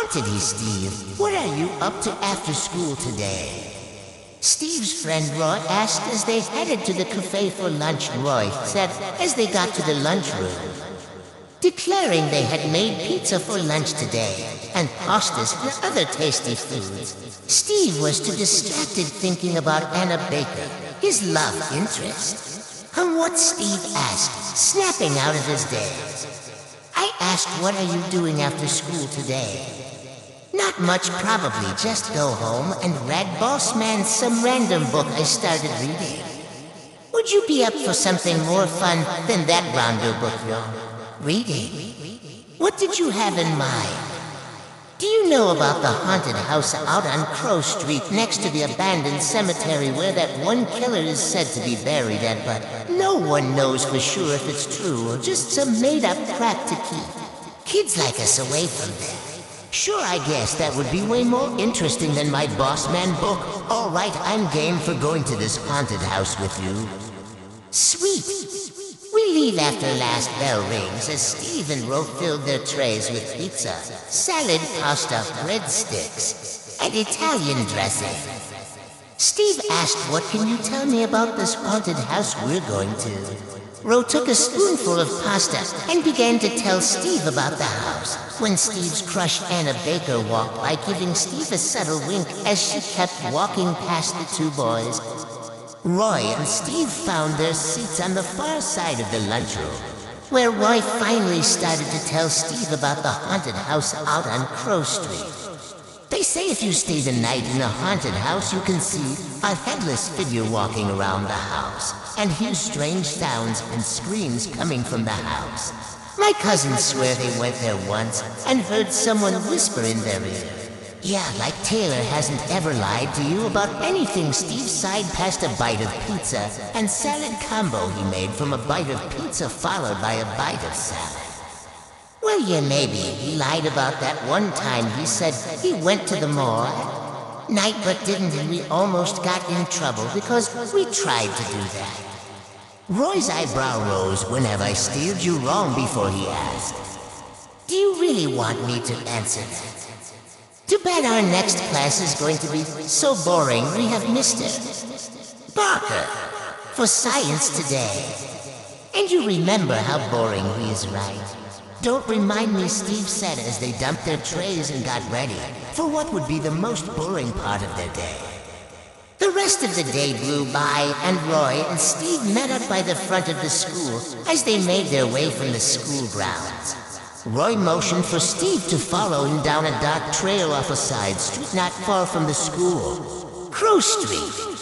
Hauntedy Steve, what are you up to after school today? Steve's friend Roy asked as they headed to the cafe for lunch. Roy said as they got to the lunchroom, declaring they had made pizza for lunch today and pastas and other tasty foods. Steve was too distracted thinking about Anna Baker, his love interest. And what Steve asked, snapping out of his daze. I asked, what are you doing after school today? Not much, probably just go home and read Boss Man some random book I started reading. Would you be up for something more fun than that rando book, Ron? Reading? What did you have in mind? Do you know about the haunted house out on Crow Street next to the abandoned cemetery where that one killer is said to be buried at, but no one knows for sure if it's true or just some made-up crap to keep kids like us away from there? Sure, I guess that would be way more interesting than my Boss Man book. All right, I'm game for going to this haunted house with you. Sweet. We leave after last bell rings as Steve and Ro filled their trays with pizza, salad, pasta, breadsticks, and Italian dressing. Steve asked, what can you tell me about this haunted house we're going to? Ro took a spoonful of pasta and began to tell Steve about the house, when Steve's crush Anna Baker walked by, giving Steve a subtle wink as she kept walking past the two boys. Roy and Steve found their seats on the far side of the lunchroom, where Roy finally started to tell Steve about the haunted house out on Crow Street. They say if you stay the night in a haunted house, you can see a headless figure walking around the house and hear strange sounds and screams coming from the house. My cousins swear they went there once and heard someone whisper in their ear. Yeah, like Taylor hasn't ever lied to you about anything. Steve sighed past a bite of pizza and salad combo he made from a bite of pizza followed by a bite of salad. Well, yeah, maybe. He lied about that one time he said he went to the mall at night but didn't, and we almost got in trouble because we tried to do that. Roy's eyebrow rose. When have I steered you wrong before he asked. Do you really want me to answer that? Too bad our next class is going to be so boring we have Mr. Barker for science today. And you remember how boring he is, right? Don't remind me, Steve said as they dumped their trays and got ready for what would be the most boring part of their day. The rest of the day blew by, and Roy and Steve met up by the front of the school as they made their way from the school grounds. Roy motioned for Steve to follow him down a dark trail off a side street not far from the school. Crow Street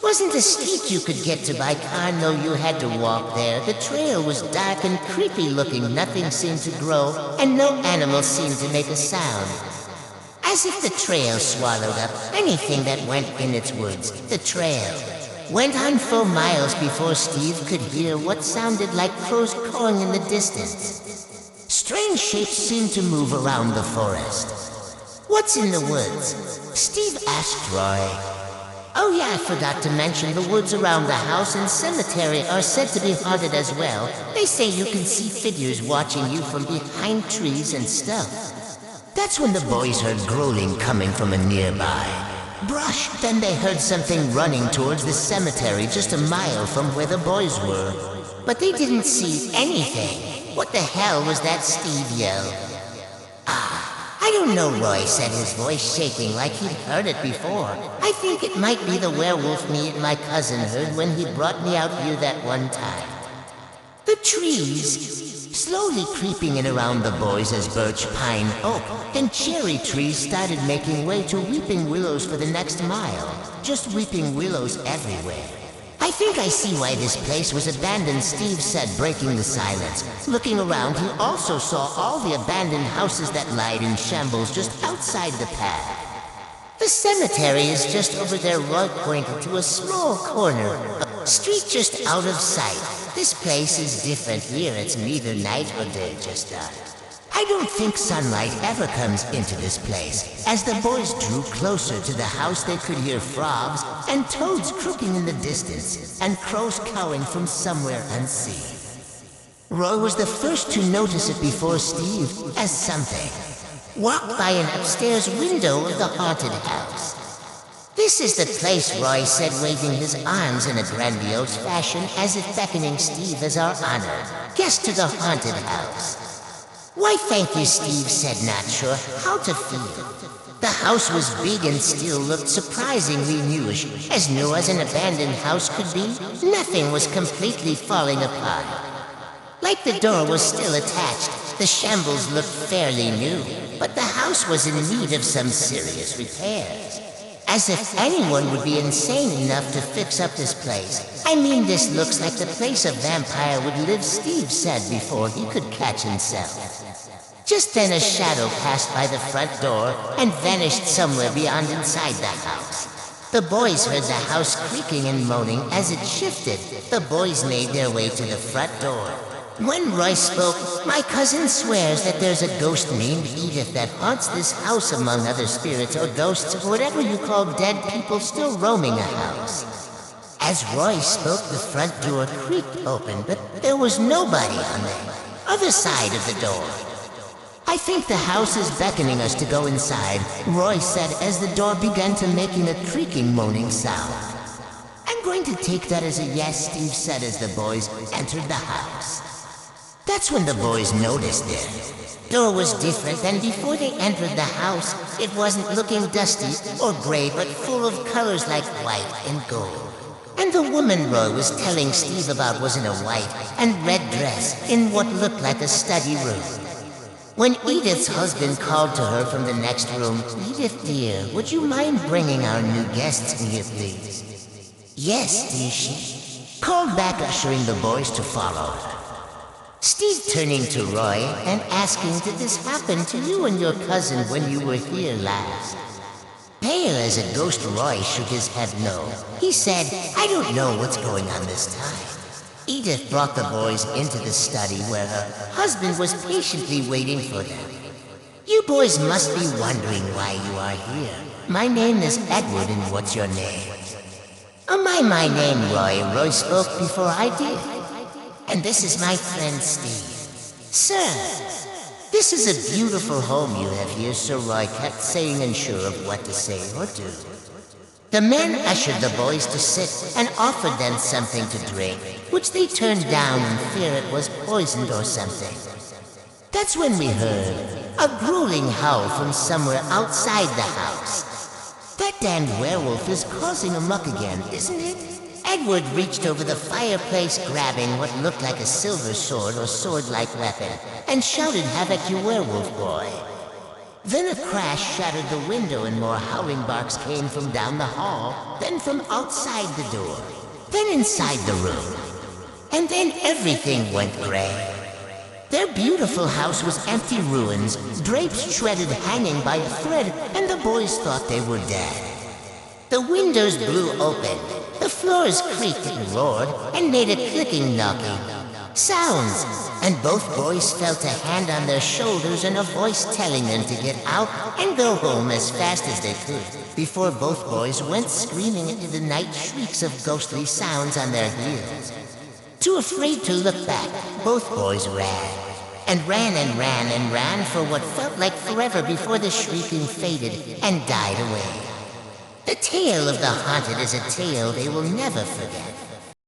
wasn't a street you could get to by car, no, you had to walk there. The trail was dark and creepy looking, nothing seemed to grow, and no animal seemed to make a sound. As if the trail swallowed up anything that went in its woods. The trail went on for miles before Steve could hear what sounded like crows cawing in the distance. Strange shapes seemed to move around the forest. What's in the woods? Steve asked Roy. Oh yeah, I forgot to mention the woods around the house and cemetery are said to be haunted as well. They say you can see figures watching you from behind trees and stuff. That's when the boys heard growling coming from a nearby brush. Then they heard something running towards the cemetery just a mile from where the boys were. But they didn't see anything. What the hell was that? Steve yelled. I don't know, Roy said, his voice shaking like he'd heard it before. I think it might be the werewolf me and my cousin heard when he brought me out here that one time. The trees, slowly creeping in around the boys as birch, pine, oak, and cherry trees started making way to weeping willows for the next mile. Just weeping willows everywhere. I think I see why this place was abandoned, Steve said, breaking the silence. Looking around, he also saw all the abandoned houses that lied in shambles just outside the path. The cemetery is just over there. Roy pointed to a small corner, a street just out of sight. This place is different here. It's neither night or day, just dark. I don't think sunlight ever comes into this place. As the boys drew closer to the house, they could hear frogs and toads croaking in the distance and crows cawing from somewhere unseen. Roy was the first to notice it before Steve, as something walked by an upstairs window of the haunted house. "This is the place," Roy said, waving his arms in a grandiose fashion as if beckoning Steve as our honored guest to the haunted house. "Why, thank you," Steve said, not sure how to feel. The house was big and still looked surprisingly newish, as new as an abandoned house could be. Nothing was completely falling apart. Like the door was still attached, the shambles looked fairly new, but the house was in need of some serious repairs. As if anyone would be insane enough to fix up this place. "I mean, this looks like the place a vampire would live," Steve said before he could catch himself. Just then a shadow passed by the front door and vanished somewhere beyond inside the house. The boys heard the house creaking and moaning as it shifted. The boys made their way to the front door. When Roy spoke, "My cousin swears that there's a ghost named Edith that haunts this house among other spirits or ghosts or whatever you call dead people still roaming a house." As Roy spoke, the front door creaked open, but there was nobody on the other side of the door. "I think the house is beckoning us to go inside," Roy said as the door began to making a creaking, moaning sound. "I'm going to take that as a yes," Steve said as the boys entered the house. That's when the boys noticed it. The door was different than before they entered the house. It wasn't looking dusty or gray, but full of colors like white and gold. And the woman Roy was telling Steve about was in a white and red dress in what looked like a study room. When Edith's husband called to her from the next room, "Edith, dear, would you mind bringing our new guests in here, please?" "Yes, dear," she called back, ushering the boys to follow. Steve turning to Roy and asking, "Did this happen to you and your cousin when you were here last?" Pale as a ghost, Roy shook his head no. He said, "I don't know what's going on this time." Edith brought the boys into the study where her husband was patiently waiting for them. "You boys must be wondering why you are here. My name is Edward, and what's your name?" "Oh, my name, Roy." Roy spoke before I did. "And this is my friend Steve." "Sir, this is a beautiful home you have here," Sir Roy kept saying, unsure of what to say or do. The men ushered the boys to sit and offered them something to drink, which they turned down in fear it was poisoned or something. That's when we heard a grueling howl from somewhere outside the house. "That damned werewolf is causing a muck again, isn't it?" Edward reached over the fireplace, grabbing what looked like a silver sword or sword-like weapon, and shouted, "Havoc, you werewolf boy!" Then a crash shattered the window and more howling barks came from down the hall, then from outside the door, then inside the room. And then everything went gray. Their beautiful house was empty ruins, drapes shredded hanging by a thread, and the boys thought they were dead. The windows blew open. The floors creaked and roared and made a clicking, knocking sounds, and both boys felt a hand on their shoulders and a voice telling them to get out and go home as fast as they could, before both boys went screaming into the night, shrieks of ghostly sounds on their heels. Too afraid to look back, both boys ran, and ran and ran and ran for what felt like forever before the shrieking faded and died away. The tale of the haunted is a tale they will never forget.